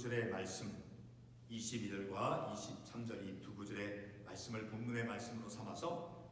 구절의 말씀 22절과 23절 이 두 구절의 말씀을 본문의 말씀으로 삼아서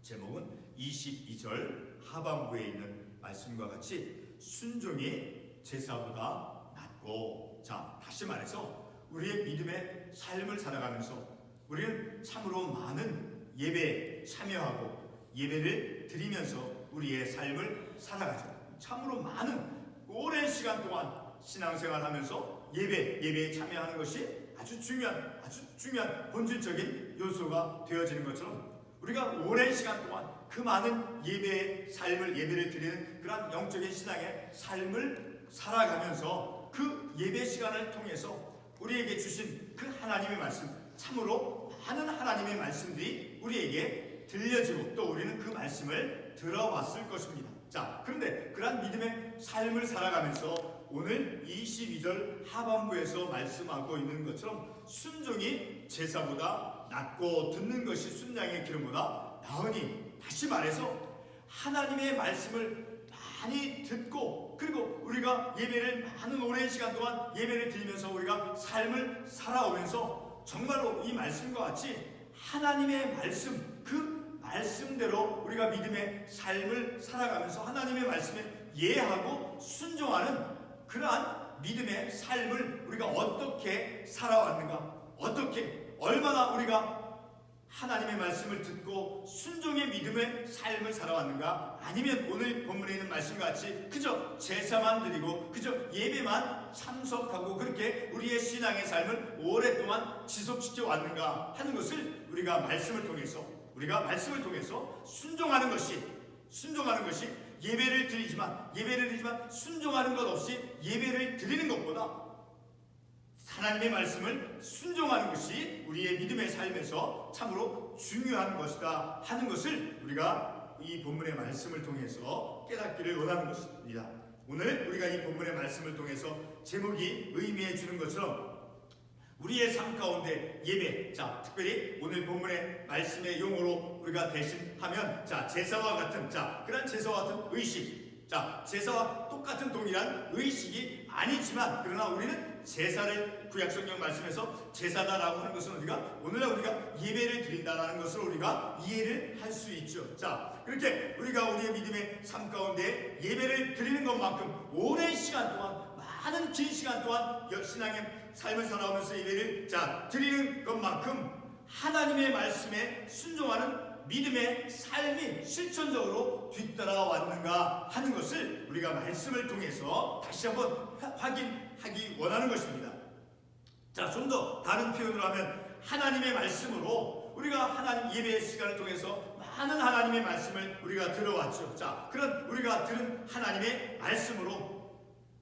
제목은 22절 하반부에 있는 말씀과 같이 순종이 제사보다 낫고, 자 다시 말해서 우리의 믿음의 삶을 살아가면서 우리는 참으로 많은 예배에 참여하고 예배를 드리면서 우리의 삶을 살아가죠. 참으로 많은 오랜 시간 동안 신앙생활하면서 예배에 참여하는 것이 아주 중요한 본질적인 요소가 되어지는 것처럼 우리가 오랜 시간 동안 그 많은 예배의 삶을 예배를 드리는 그런 영적인 신앙의 삶을 살아가면서 그 예배 시간을 통해서 우리에게 주신 그 하나님의 말씀, 참으로 많은 하나님의 말씀들이 우리에게 들려지고 또 우리는 그 말씀을 들어왔을 것입니다. 자, 그런데 그러한 믿음의 삶을 살아가면서 오늘 22절 하반부에서 말씀하고 있는 것처럼 순종이 제사보다 낫고 듣는 것이 순양의 기름보다 나으니, 다시 말해서 하나님의 말씀을 많이 듣고 그리고 우리가 예배를 많은 오랜 시간 동안 예배를 드리면서 우리가 삶을 살아오면서 정말로 이 말씀과 같이 하나님의 말씀, 그 말씀대로 우리가 믿음의 삶을 살아가면서 하나님의 말씀에 예하고 순종하는 그러한 믿음의 삶을 우리가 어떻게 살아왔는가, 어떻게 얼마나 우리가 하나님의 말씀을 듣고 순종의 믿음의 삶을 살아왔는가, 아니면 오늘 본문에 있는 말씀과 같이 그저 제사만 드리고 그저 예배만 참석하고 그렇게 우리의 신앙의 삶을 오랫동안 지속시켜 왔는가 하는 것을 우리가 말씀을 통해서 순종하는 것이 예배를 드리지만 순종하는 것 없이 예배를 드리는 것보다 하나님의 말씀을 순종하는 것이 우리의 믿음의 삶에서 참으로 중요한 것이다 하는 것을 우리가 이 본문의 말씀을 통해서 깨닫기를 원하는 것입니다. 오늘 우리가 이 본문의 말씀을 통해서 제목이 의미해 주는 것처럼 우리의 삶 가운데 예배, 자 특별히 오늘 본문의 말씀의 용어로 우리가 대신하면 자 제사와 같은, 자 그런 제사와 같은 의식, 자 제사와 똑같은 동일한 의식이 아니지만 그러나 우리는 제사를 구약성경 말씀에서 제사다라고 하는 것은 오늘날 우리가 예배를 드린다라는 것을 우리가 이해를 할 수 있죠. 자 그렇게 우리가 우리의 믿음의 삶 가운데 예배를 드리는 것만큼 오랜 시간 동안 많은 긴 시간 동안 신앙의 삶을 살아오면서 예배를 드리는 것만큼 하나님의 말씀에 순종하는 믿음의 삶이 실천적으로 뒤따라왔는가 하는 것을 우리가 말씀을 통해서 다시 한번 확인하기 원하는 것입니다. 자, 좀 더 다른 표현으로 하면 하나님의 말씀으로 우리가 하나님 예배의 시간을 통해서 많은 하나님의 말씀을 우리가 들어왔죠. 자, 그런 우리가 들은 하나님의 말씀으로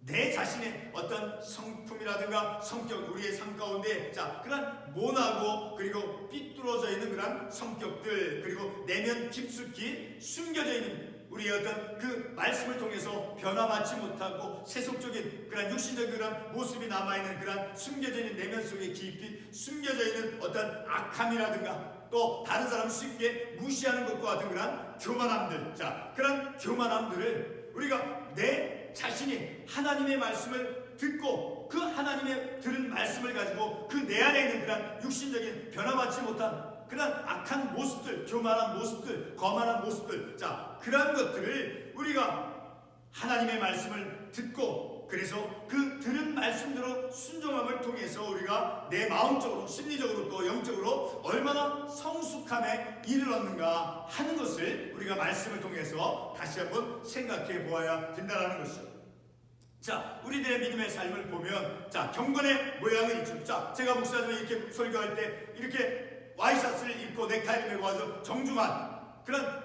내 자신의 어떤 성품이라든가 성격, 우리의 삶 가운데 그런 모나고 그리고 삐뚤어져 있는 그런 성격들, 그리고 내면 깊숙이 숨겨져 있는 우리의 어떤 그 말씀을 통해서 변화받지 못하고 세속적인 그런 육신적인 그런 모습이 남아있는 그런 숨겨져 있는 내면 속에 깊이 숨겨져 있는 어떤 악함이라든가 또 다른 사람 쉽게 무시하는 것과 같은 그런 교만함들, 그런 교만함들을 우리가 내 자신이 하나님의 말씀을 듣고 그 하나님의 들은 말씀을 가지고 그 내 안에 있는 그런 육신적인 변화받지 못한 그런 악한 모습들, 교만한 모습들, 거만한 모습들, 그런 것들을 우리가 하나님의 말씀을 듣고 그래서 그 들은 말씀대로 순종함을 통해서 우리가 내 마음적으로 심리적으로 또 영적으로 얼마나 성숙함에 이르렀는가 하는 것을 우리가 말씀을 통해서 다시 한번 생각해 보아야 된다는 것이죠. 자, 우리들의 믿음의 삶을 보면 경건의 모양은 있죠. 제가 목사님이 이렇게 설교할 때 이렇게 와이셔츠를 입고 넥타이를 메고 와서 정중한 그런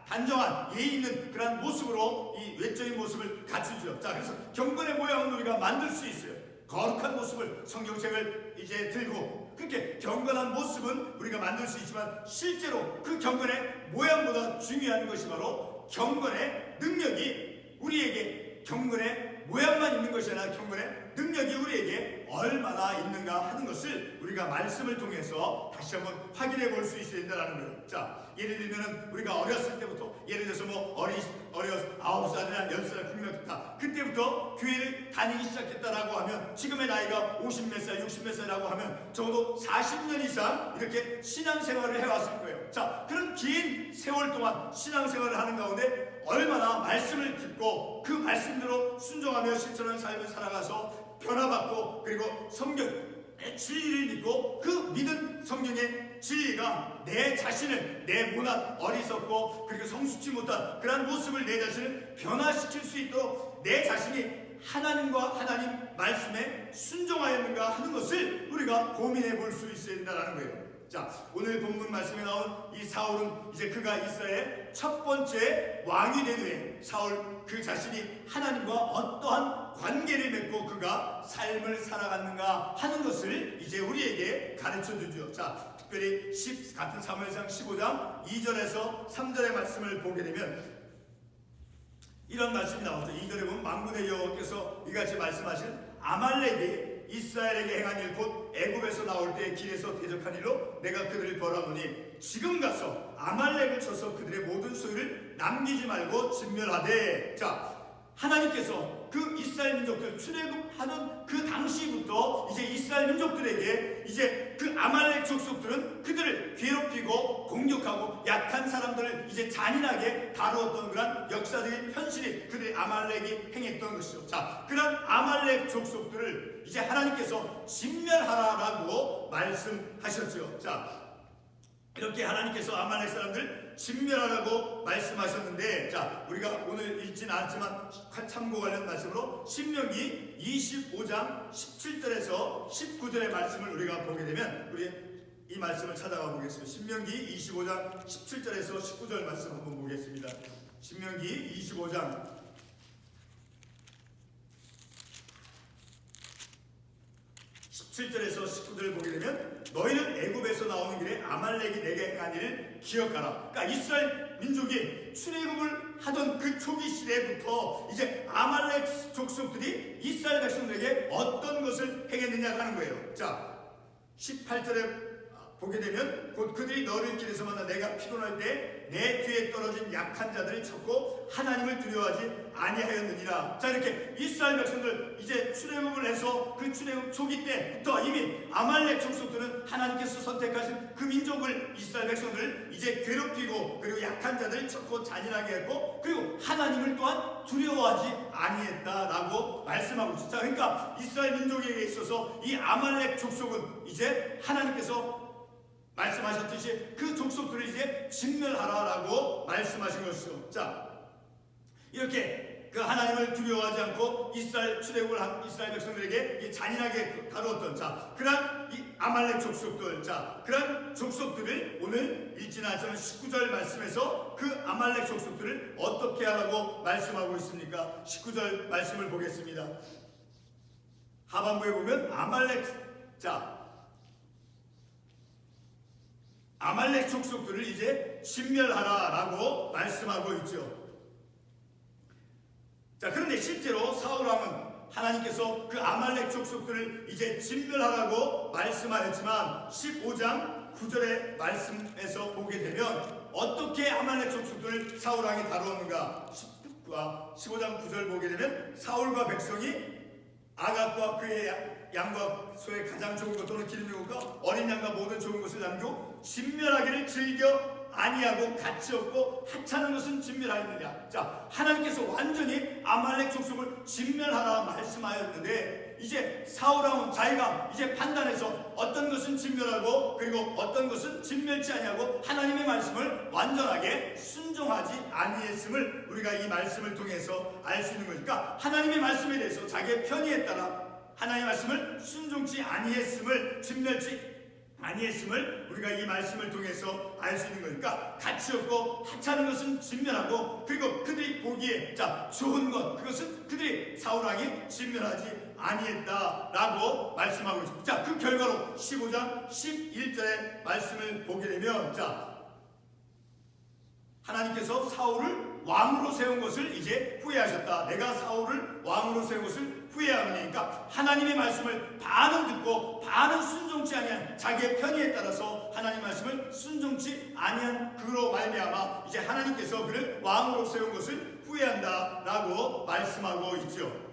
단정한 예의 있는 그런 모습으로 이 외적인 모습을 갖추죠. 그래서 경건의 모양은 우리가 만들 수 있어요. 거룩한 모습을 성경책을 이제 들고 그렇게 경건한 모습은 우리가 만들 수 있지만 실제로 그 경건의 모양보다 중요한 것이 바로 경건의 능력이 우리에게 경건의 모양만 있는 것이 아니라 경건의 능력이 우리에게 얼마나 얼마나 있는가 하는 것을 우리가 말씀을 통해서 다시 한번 확인해 볼 수 있어야 된다는 거예요. 자, 예를 들면 우리가 어렸을 때부터, 예를 들어서 뭐 어려서 9살이나 10살 국민학교다 그때부터 교회를 다니기 시작했다라고 하면 지금의 나이가 50몇 살, 60몇 살이라고 하면 적어도 40년 이상 이렇게 신앙생활을 해왔을 거예요. 자, 그런 긴 세월 동안 신앙생활을 하는 가운데 얼마나 말씀을 듣고 그 말씀대로 순종하며 실천하는 삶을 살아가서 변화받고, 그리고 성경의 진리를 믿고 그 믿은 성경의 진리가 내 자신을, 내 모난 어리석고 그리고 성숙지 못한 그러한 모습을, 내 자신을 변화시킬 수 있도록 내 자신이 하나님과 하나님 말씀에 순종하였는가 하는 것을 우리가 고민해 볼 수 있어야 된다는 거예요. 자, 오늘 본문 말씀에 나온 이 사울은 이제 그가 이스라엘의 첫 번째 왕이 된 후에 사울 그 자신이 하나님과 어떠한 관계를 맺고 그가 삶을 살아갔는가 하는 것을 이제 우리에게 가르쳐 주죠. 자, 특별히 같은 사무엘상 15장 2절에서 3절의 말씀을 보게 되면 이런 말씀이 나오죠. 2절에 보면 만군의 여호와께서 이같이 말씀하신 아말렉이 이스라엘에게 행한 일 곧 애굽에서 나올 때 길에서 대적한 일로 내가 그들을 벌하노니 지금 가서 아말렉을 쳐서 그들의 모든 소유를 남기지 말고 진멸하되. 자, 하나님께서 그 이스라엘 민족들 출애굽하는 그 당시부터 이제 이스라엘 민족들에게 이제 그 아말렉 족속들은 그들을 괴롭히고 공격하고 약한 사람들을 이제 잔인하게 다루었던 그런 역사적인 현실이 그들의 아말렉이 행했던 것이죠. 자, 그런 아말렉 족속들을 이제 하나님께서 진멸하라라고 말씀하셨죠. 자, 이렇게 하나님께서 아말렉 사람들 진멸하라고 말씀하셨는데, 자, 우리가 오늘 읽지는 않았지만 참고 관련 말씀으로 신명기 25장 17절에서 19절의 말씀을 우리가 보게 되면 우리 이 말씀을 찾아가 보겠습니다. 신명기 25장 17절에서 19절 말씀 한번 보겠습니다. 신명기 25장 17절에서 19절을 보게 되면 너희는 애굽에서 나오는 길에 아말렉이 내게 행한 일을 기억하라. 그러니까 이스라엘 민족이 출애굽을 하던 그 초기 시대부터 이제 아말렉 족속들이 이스라엘 백성들에게 어떤 것을 행했느냐 하는 거예요. 자, 18절에 보게 되면 곧 그들이 너를 길에서 만나 내가 피곤할 때 내 뒤에 떨어진 약한 자들을 쳤고 하나님을 두려워하지 아니하였느니라. 자, 이렇게 이스라엘 백성들 이제 출애굽을 해서 그 출애굽 초기 때부터 이미 아말렉 족속들은 하나님께서 선택하신 그 민족을, 이스라엘 백성들을 이제 괴롭히고 그리고 약한 자들을 쳤고 잔인하게 했고 그리고 하나님을 또한 두려워하지 아니했다라고 말씀하고 있습니다. 자, 그러니까 이스라엘 민족에게 있어서 이 아말렉 족속은 이제 하나님께서 말씀하셨듯이 그 족속들을 이제 진멸하라라고 말씀하신 것이죠. 자, 이렇게 그 하나님을 두려워하지 않고 이스라엘 출애굽을 한 이스라엘 백성들에게 잔인하게 다루었던 자, 그런 이 아말렉 족속들, 자, 그런 족속들을 오늘 읽지는 않지만 19절 말씀에서 그 아말렉 족속들을 어떻게 하라고 말씀하고 있습니까? 19절 말씀을 보겠습니다. 하반부에 보면 아말렉 족속들을 이제 진멸하라라고 말씀하고 있죠. 자, 그런데 실제로 사울 왕은 하나님께서 그 아말렉 족속들을 이제 진멸하라고 말씀하였지만 15장 9절의 말씀에서 보게 되면 어떻게 아말렉 족속들을 사울 왕이 다루었는가? 15장 9절 보게 되면 사울과 백성이 아각과 그의 양과 소의 가장 좋은 것 또는 기름 좋은 것 어린 양과 모든 좋은 것을 남기고 진멸하기를 즐겨 아니하고 가치 없고 하찮은 것은 진멸하였느냐. 자, 하나님께서 완전히 아말렉 족속을 진멸하라 말씀하였는데 이제 사울왕은 자기가 이제 판단해서 어떤 것은 진멸하고 그리고 어떤 것은 진멸치 아니하고 하나님의 말씀을 완전하게 순종하지 아니했음을 우리가 이 말씀을 통해서 알 수 있는 거니까 하나님의 말씀에 대해서 자기의 편의에 따라 하나님의 말씀을 순종치 아니했음을, 진멸치 아니했음을 우리가 이 말씀을 통해서 알 수 있는 거니까 가치 없고 하찮은 것은 진멸하고 그리고 그들이 보기에 자 좋은 것 그것은 그들이 사울왕이 진멸하지 아니했다라고 말씀하고 있습니다. 자, 그 결과로 15장 11절의 말씀을 보게 되면 자 하나님께서 사울을 왕으로 세운 것을 이제 후회하셨다. 내가 사울을 왕으로 세운 것을 후회하느니까 하나님의 말씀을 반은 듣고 반은 순종치 아니한 자기의 편의에 따라서 하나님 말씀을 순종치 아니한 그로 말미암아 이제 하나님께서 그를 왕으로 세운 것을 후회한다라고 말씀하고 있죠.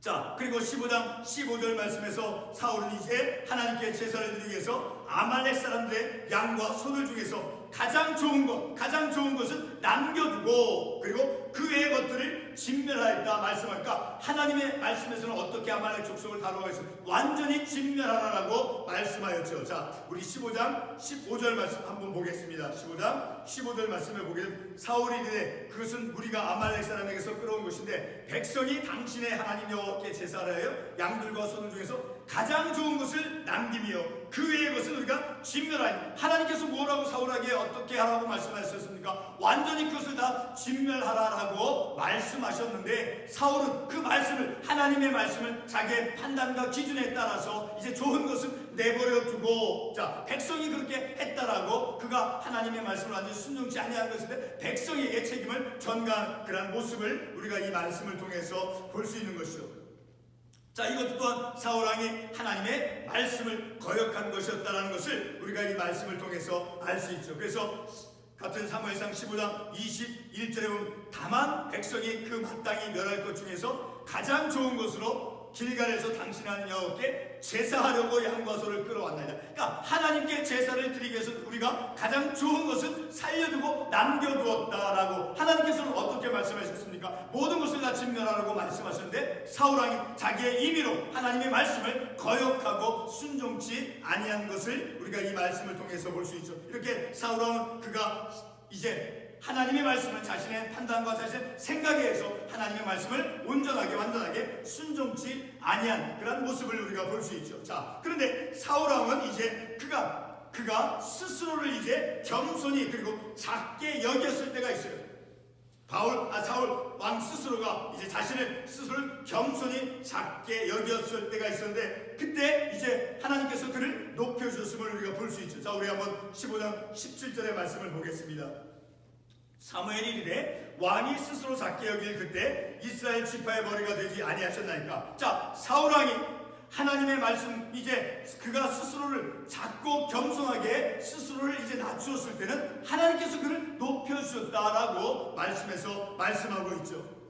자, 그리고 15장 15절 말씀에서 사울은 이제 하나님께 제사를 드리기 위해서 아말렉 사람들의 양과 소들 중에서 가장 좋은 것은 남겨두고 그리고 그 외의 것들을 진멸하였다 말씀하니까 하나님의 말씀에서는 어떻게 아말렉 족속을 다루고 있어 완전히 진멸하라라고 말씀하였죠. 자, 우리 15장 15절 말씀 한번 보겠습니다. 15장 15절 말씀을 보게 되면 사울이 이르되 그것은 우리가 아말렉 사람에게서 끌어온 것인데 백성이 당신의 하나님 여호와께 제사를 하여 양들과 소들 중에서 가장 좋은 것을 남김이요 그 외의 것은 우리가 진멸하니 하나님께서 뭐라고 사울에게 어떻게 하라고 말씀하셨습니까? 완전히 그것을 다 진멸하라라고 말씀하셨는데 사울은 그 말씀을 하나님의 말씀을 자기의 판단과 기준에 따라서 이제 좋은 것은 내버려 두고 자 백성이 그렇게 했다라고 그가 하나님의 말씀을 완전히 순종치 아니한 것인데 백성에게 책임을 전가한 그런 모습을 우리가 이 말씀을 통해서 볼 수 있는 것이죠. 자, 이것도 또한 사울왕이 하나님의 말씀을 거역한 것이었다는 것을 우리가 이 말씀을 통해서 알 수 있죠. 그래서 같은 사무엘상 15장 21절에 보면 다만 백성이 그 마땅히 멸할 것 중에서 가장 좋은 것으로 길갈에서 당신 하나님 여호와께 제사하려고 양과 소를 끌어왔나이다. 그러니까 하나님께 제사를 드리기 위해서 우리가 가장 좋은 것은 살려두고 남겨두었다라고 하나님께서는 어떻게 말씀하셨습니까? 모든 것을 다 진멸하라고 말씀하셨는데 사울왕이 자기의 임의로 하나님의 말씀을 거역하고 순종치 아니한 것을 우리가 이 말씀을 통해서 볼 수 있죠. 이렇게 사울왕은 그가 이제 하나님의 말씀을 자신의 판단과 자신의 생각에 의해서 하나님의 말씀을 온전하게 완전하게 순종치 아니한 그런 모습을 우리가 볼 수 있죠. 자, 그런데 사울왕은 이제 그가 스스로를 이제 겸손히 그리고 작게 여겼을 때가 있어요. 사울 왕 스스로가 이제 자신을 스스로를 겸손히 작게 여겼을 때가 있었는데 그때 이제 하나님께서 그를 높여주셨음을 우리가 볼 수 있죠. 자, 우리 한번 15장 17절의 말씀을 보겠습니다. 사무엘이 이르되 왕이 스스로 작게 여길 그때 이스라엘 지파의 머리가 되지 아니하셨나이까. 자, 사울왕이 하나님의 말씀 이제 그가 스스로를 작고 겸손하게 스스로를 이제 낮추었을 때는 하나님께서 그를 높여주셨다라고 말씀하고 있죠.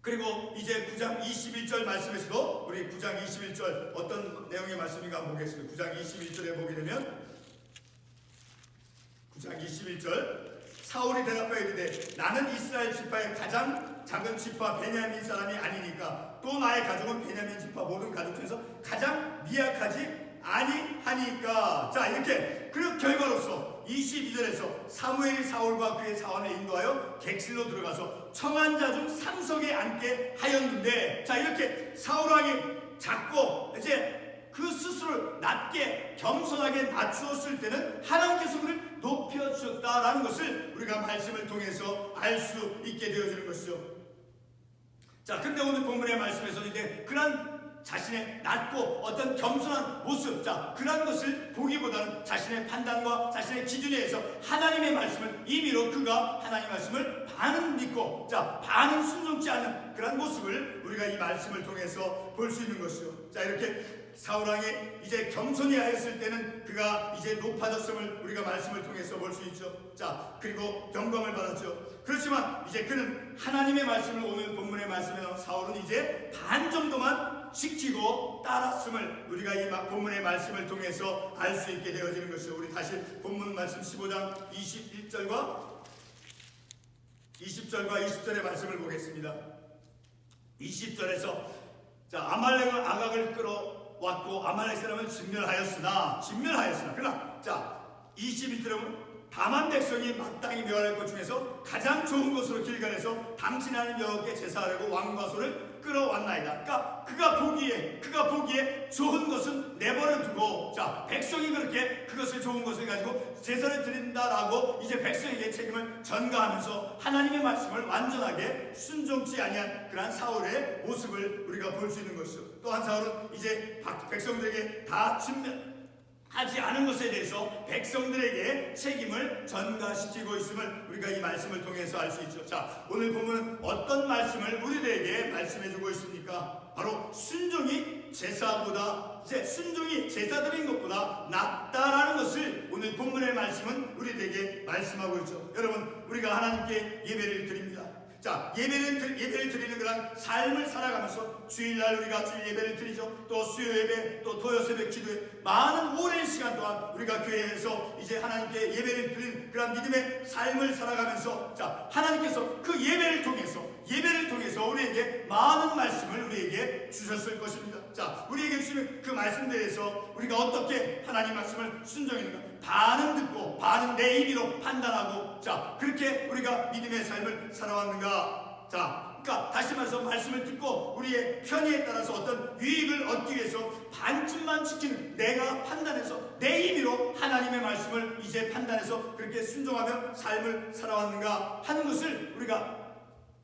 그리고 이제 9장 21절 말씀에서도 우리 9장 21절 어떤 내용의 말씀인가 한번 보겠습니다. 9장 21절에 보게 되면 9장 21절 사울이 대답하여 이르되 나는 이스라엘 지파의 가장 작은 지파 베냐민 사람이 아니니까 또 나의 가족은 베냐민 지파 모든 가족 중에서 가장 미약하지 아니하니까. 자, 이렇게 그 결과로서 22절에서 사무엘이 사울과 그의 사원을 인도하여 객실로 들어가서 청한 자 중 상석에 앉게 하였는데 자, 이렇게 사울왕이 작고 이제 그 스스로를 낮게 겸손하게 낮추었을 때는 하나님께서 그를 높여주셨다라는 것을 우리가 말씀을 통해서 알 수 있게 되어지는 것이죠. 자, 근데 오늘 본문의 말씀에서는 이제 그런 자신의 낮고 어떤 겸손한 모습, 자, 그런 것을 보기보다는 자신의 판단과 자신의 기준에 의해서 하나님의 말씀을 임의로 그가 하나님의 말씀을 반은 믿고, 자, 반은 순종치 않는 그런 모습을 우리가 이 말씀을 통해서 볼 수 있는 것이죠. 자, 이렇게 사울왕이 이제 겸손히 하였을 때는 그가 이제 높아졌음을 우리가 말씀을 통해서 볼 수 있죠. 자, 그리고 영광을 받았죠. 그렇지만 이제 그는 하나님의 말씀을 오늘 본문의 말씀에 나온 사울은 이제 반 정도만 지키고 따랐음을 우리가 이 본문의 말씀을 통해서 알 수 있게 되어지는 것이죠. 우리 다시 본문 말씀 15장 21절과 20절과 20절의 말씀을 보겠습니다. 20절에서 자, 아말렉은 아각을 끌어왔고 아말렉 사람을 진멸하였으나 그러나 자 21절에 보면 다만 백성이 마땅히 멸할 것 중에서 가장 좋은 것으로 길갈에서 당신 하나님 여호와께 제사하려고 왕과 소를 끌어왔나이다. 그러니까 그가 보기에 좋은 것은 내버려 두고 자 백성이 그렇게 그것을 좋은 것을 가지고 제사를 드린다라고 이제 백성에게 책임을 전가하면서 하나님의 말씀을 완전하게 순종치 아니한 그러한 사울의 모습을 우리가 볼 수 있는 것이죠. 또한 사울은 이제 백성들에게 다 하지 않은 것에 대해서 백성들에게 책임을 전가시키고 있음을 우리가 이 말씀을 통해서 알 수 있죠. 자, 오늘 본문은 어떤 말씀을 우리들에게 말씀해주고 있습니까? 바로 순종이 순종이 제사 드린 것보다 낫다라는 것을 오늘 본문의 말씀은 우리들에게 말씀하고 있죠. 여러분, 우리가 하나님께 예배를 드립니다. 자, 예배를 드리는 그런 삶을 살아가면서 주일날 우리가 주일 예배를 드리죠. 또 수요 예배, 또 토요 새벽 기도회, 많은 오랜 시간 동안 우리가 교회에서 이제 하나님께 예배를 드리는 그런 믿음의 삶을 살아가면서, 자, 하나님께서 그 예배를 통해서 우리에게 많은 말씀을 우리에게 주셨을 것입니다. 자, 우리에게 주시는 그 말씀대로해서 우리가 어떻게 하나님 말씀을 순종했는가? 반은 듣고 반은 내 임의로 판단하고, 자, 그렇게 우리가 믿음의 삶을 살아왔는가? 자, 그러니까 다시 말해서 말씀을 듣고 우리의 편의에 따라서 어떤 유익을 얻기 위해서 반쯤만 지키는, 내가 판단해서 내 임의로 하나님의 말씀을 이제 판단해서 그렇게 순종하며 삶을 살아왔는가 하는 것을 우리가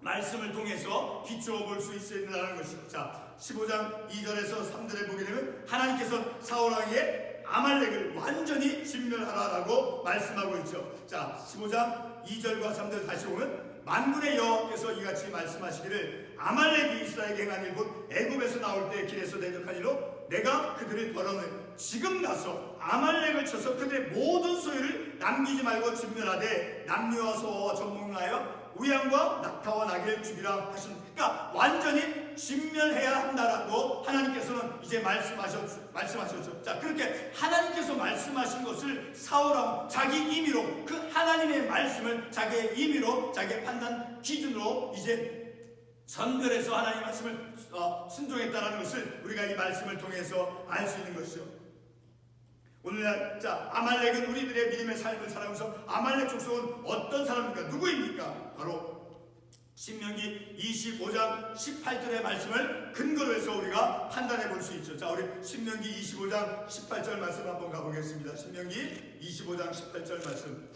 말씀을 통해서 비추어 볼 수 있다는 것이죠. 자, 15장 2절에서 3절에 보게 되면 하나님께서 사울왕에게 아말렉을 완전히 진멸하라라고 말씀하고 있죠. 자, 15장 2절과 3절 다시 보면 만군의 여호와께서 이같이 말씀하시기를 아말렉이 이스라엘에게 행한 일 곧 애굽에서 나올 때 길에서 대적한 일로 내가 그들을 벌어내 지금 가서 아말렉을 쳐서 그들의 모든 소유를 남기지 말고 진멸하되 남녀와 소와 전목나여 우양과 낙타와 나귀를 죽이라 하신, 그러니까 완전히 진멸해야 한다라고 하나님께서는 이제 말씀하셨죠. 자, 그렇게 하나님께서 말씀하신 것을 사울왕 자기 임의로 그 하나님의 말씀을 자기의 임의로 자기의 판단 기준으로 이제 선별해서 하나님의 말씀을 순종했다라는 것을 우리가 이 말씀을 통해서 알 수 있는 것이죠. 오늘날, 자, 아말렉은 우리들의 믿음의 삶을 살아가면서 아말렉 족속은 어떤 사람입니까? 누구입니까? 바로 신명기 25장 18절의 말씀을 근거로 해서 우리가 판단해 볼 수 있죠. 자, 우리 신명기 25장 18절 말씀 한번 가보겠습니다. 신명기 25장 18절 말씀.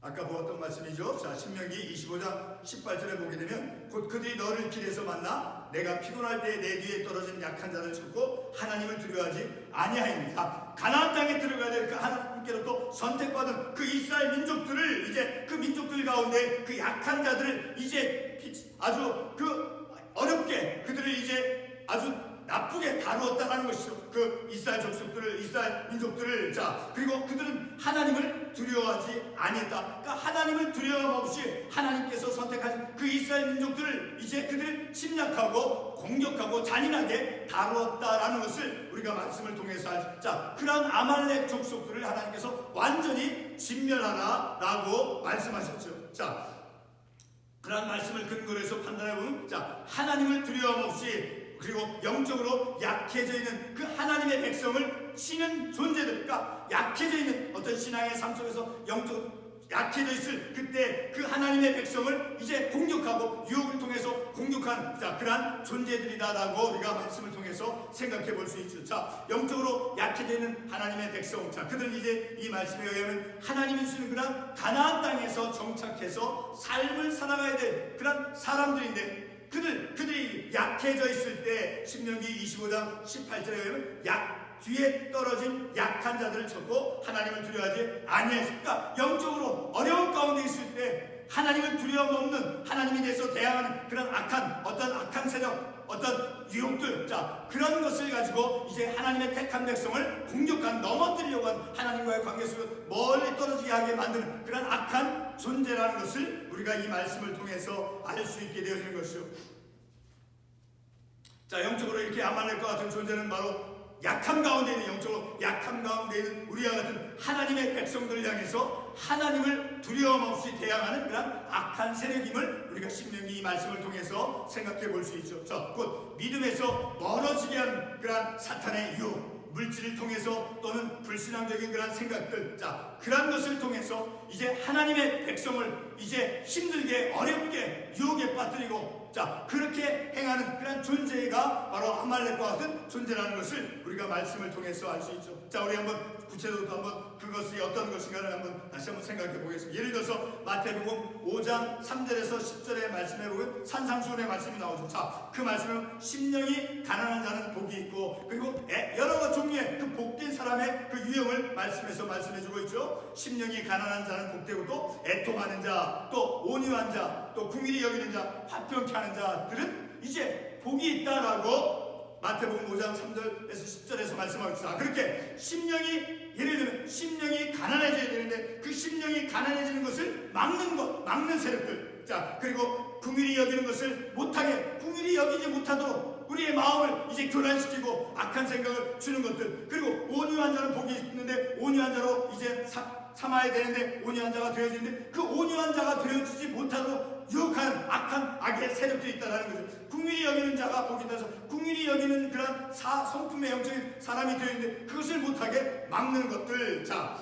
아까 보았던 말씀이죠. 자, 신명기 25장 18절에 보게 되면 곧 그들이 너를 길에서 만나 내가 피곤할 때 내 뒤에 떨어진 약한 자를 찾고 하나님을 두려워하지 아니하입니다. 가나안 땅에 들어가야 될 그 하나님께로부터 선택받은 그 이스라엘 민족들을 이제 그 민족들 가운데 그 약한 자들을 이제 아주 그 어렵게 그들을 이제 아주 나쁘게 다루었다라는 것이죠. 그 이스라엘 족속들을, 이스라엘 민족들을. 자, 그리고 그들은 하나님을 두려워하지 아니했다. 그러니까 하나님을 두려움 없이 하나님께서 선택하신 그 이스라엘 민족들을 이제 그들을 침략하고 공격하고 잔인하게 다루었다라는 것을 우리가 말씀을 통해서 알죠. 자, 그런 아말렉 족속들을 하나님께서 완전히 진멸하라라고 말씀하셨죠. 자, 그런 말씀을 근거로 해서 판단해보면, 자, 하나님을 두려움 없이 그리고 영적으로 약해져 있는 그 하나님의 백성을 치는 존재들, 그러니까 약해져 있는 어떤 신앙의 삶 속에서 영적으로 약해져 있을 그때 그 하나님의 백성을 이제 공격하고 유혹을 통해서 공격하는, 자, 그러한 존재들이다라고 우리가 말씀을 통해서 생각해 볼 수 있죠. 자, 영적으로 약해져 있는 하나님의 백성, 자, 그들은 이제 이 말씀에 의하면 하나님이 주시는 그런 가나안 땅에서 정착해서 삶을 살아가야 될 그런 사람들인데, 그들이 약해져 있을 때 신명기 25장 18절에 의하면 뒤에 떨어진 약한 자들을 찾고 하나님을 두려워하지 아니했습니까? 영적으로 어려운 가운데 있을 때 하나님을 두려움 없는, 하나님에 대해서 대항하는 그런 악한 세력, 어떤 유혹들, 자, 그런 것을 가지고 이제 하나님의 택한 백성을 공격한, 넘어뜨리려고 한, 하나님과의 관계 속에서 멀리 떨어지게 하게 만드는 그런 악한 존재라는 것을 우리가 이 말씀을 통해서 알 수 있게 되어지는 것이죠. 자, 영적으로 이렇게 아말렉과 같은 존재는 바로 약함 가운데 있는, 영적으로 약함 가운데 있는 우리와 같은 하나님의 백성들을 향해서 하나님을 두려움 없이 대항하는 그런 악한 세력임을 우리가 신명기 이 말씀을 통해서 생각해 볼 수 있죠. 자, 곧 믿음에서 멀어지게 하는 그런 사탄의 유혹, 물질을 통해서 또는 불신앙적인 그런 생각들, 자, 그런 것을 통해서 이제 하나님의 백성을 이제 힘들게 어렵게 유혹에 빠뜨리고, 자, 그렇게 행하는 행하는 그런 존재가 바로 아말렉과 같은 존재라는 것을 우리가 말씀을 통해서 알 수 있죠. 자, 우리 한번 구체적으로 한번 그것이 어떤 것인가를 한번 다시 한번 생각해 보겠습니다. 예를 들어서 마태복음 5장 3절에서 10절의 말씀에 보면 산상수훈의 말씀이 나오죠. 자, 그 말씀은 심령이 가난한 자는 복이 있고, 그리고 여러 종류의 그 복된 사람의 그 유형을 말씀에서 말씀해주고 있죠. 심령이 가난한 자는 복되고, 또 애통하는 자, 또 온유한 자, 또 긍휼히 여기는 자, 화평케 하는 자들은 이제 복이 있다라고 마태복음 5장 3절에서 10절에서 말씀하고 있습니다. 그렇게 심령이, 예를 들면 심령이 가난해져야 되는데 그 심령이 가난해지는 것을 막는 것, 막는 세력들. 자, 그리고 긍휼히 여기는 것을 못하게, 긍휼히 여기지 못하도록 우리의 마음을 이제 교란시키고 악한 생각을 주는 것들. 그리고 온유한 자는 복이 있는데 온유한 자로 이제 삼아야 되는데 온유한 자가 되어지는데 그 온유한 자가 되어지지 못하도록 유혹하는 악한 악의 세력들이 있다는 거죠. 긍휼히 여기는 자가 복이 있다서 긍휼히 여기는 그런 성품의 영적인 사람이 되어있는데 그것을 못하게 막는 것들. 자,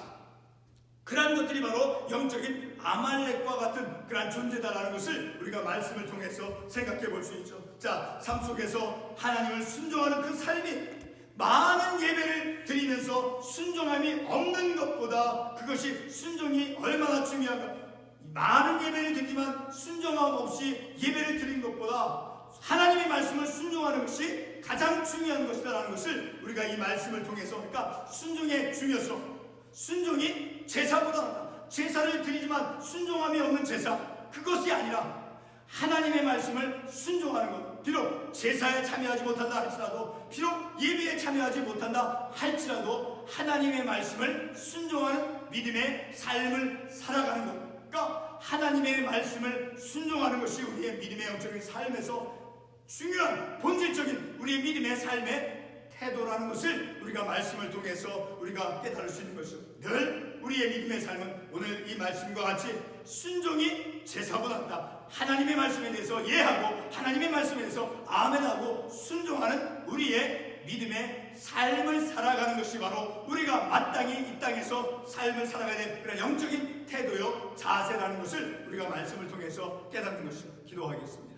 그러한 것들이 바로 영적인 아말렉과 같은 그러한 존재다라는 것을 우리가 말씀을 통해서 생각해 볼 수 있죠. 자, 삶 속에서 하나님을 순종하는 그 삶이 많은 예배를 드리면서 순종함이 없는 것보다, 그것이 순종이 얼마나 중요한가. 많은 예배를 드리지만 순종함 없이 예배를 드리는 것보다 하나님의 말씀을 순종하는 것이 가장 중요한 것이다라는 것을 우리가 이 말씀을 통해서, 그러니까 순종의 중요성, 순종이 제사보다 낫다. 제사를 드리지만 순종함이 없는 제사, 그것이 아니라 하나님의 말씀을 순종하는 것. 비록 제사에 참여하지 못한다 할지라도, 비록 예배에 참여하지 못한다 할지라도 하나님의 말씀을 순종하는 믿음의 삶을 살아가는 것. 그러니까 하나님의 말씀을 순종하는 것이 우리의 믿음의 영적인 삶에서 중요한 본질적인 우리의 믿음의 삶의 태도라는 것을 우리가 말씀을 통해서 우리가 깨달을 수 있는 것이죠. 늘 우리의 믿음의 삶은 오늘 이 말씀과 같이 순종이 제사보다 낫다. 하나님의 말씀에 대해서 예하고 하나님의 말씀에 대해서 아멘하고 순종하는 우리의 믿음의 삶을 살아가는 것이 바로 우리가 마땅히 이 땅에서 삶을 살아가야 될 그런 영적인 태도요 자세라는 것을 우리가 말씀을 통해서 깨닫는 것입니다. 기도하겠습니다.